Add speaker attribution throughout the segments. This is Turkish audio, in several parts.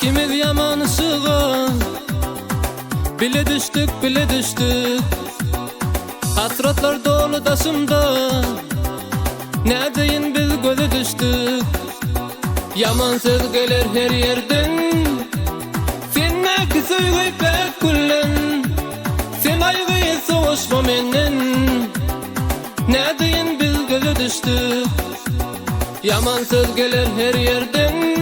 Speaker 1: İkimiz yaman ışığa bile düştük. Hasratlar dolu taşımda, ne deyin biz göze düştük. Yaman söz gelir her yerden, sen ne ki söyleyip pek kullen. Sen aygıyı soğuşma menden, ne deyin biz göze düştük. Yaman söz gelir her yerden,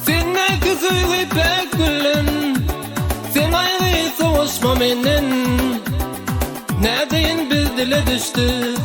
Speaker 1: sen ne ki söyleyip pek kullen. Sen aygıyı soğuşma menden, ne deyin biz dile düştük.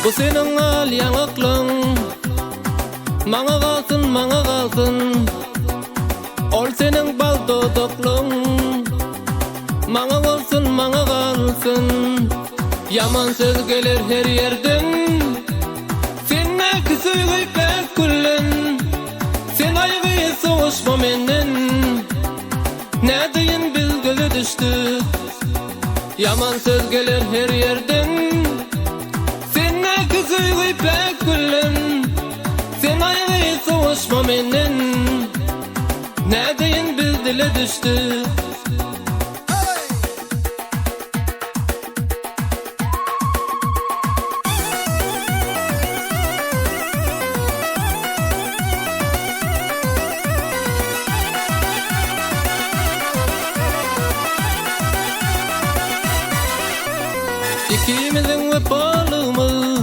Speaker 1: Bu senin alyan aklın, maňa galsyn. Ol senin bal dodoklun, maňa galsyn. Yaman söz gelir her yerden, sen ne ki söyleyip pek kullen. Sen aygıyı soğuşma menden, ne deyin biz göze düştük. Yaman söz gelir her yerden, söyleyip pek kullen. Sen ayrı soğuşma menden, ne deyin biz dile düştük. İkimizin vefalımız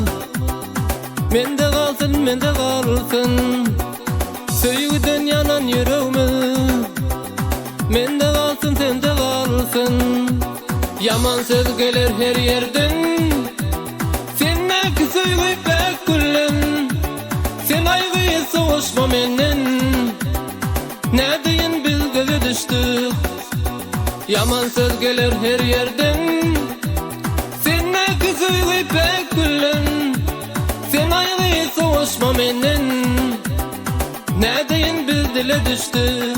Speaker 1: mende kalsın. Söýgüden yanan yüreğimiz mende kalsın, sende kalsın. Yaman söz gelir her yerden, sen ne ki söýgüp pek kullen. Sen aygıyı soğuşma menden, ne deyin biz göze düştük. Yaman söz gelir her yerden, sen ne ki söýgüp pek kullen. Sen ayrı soğuşma menden, ne deyin biz dile düştük.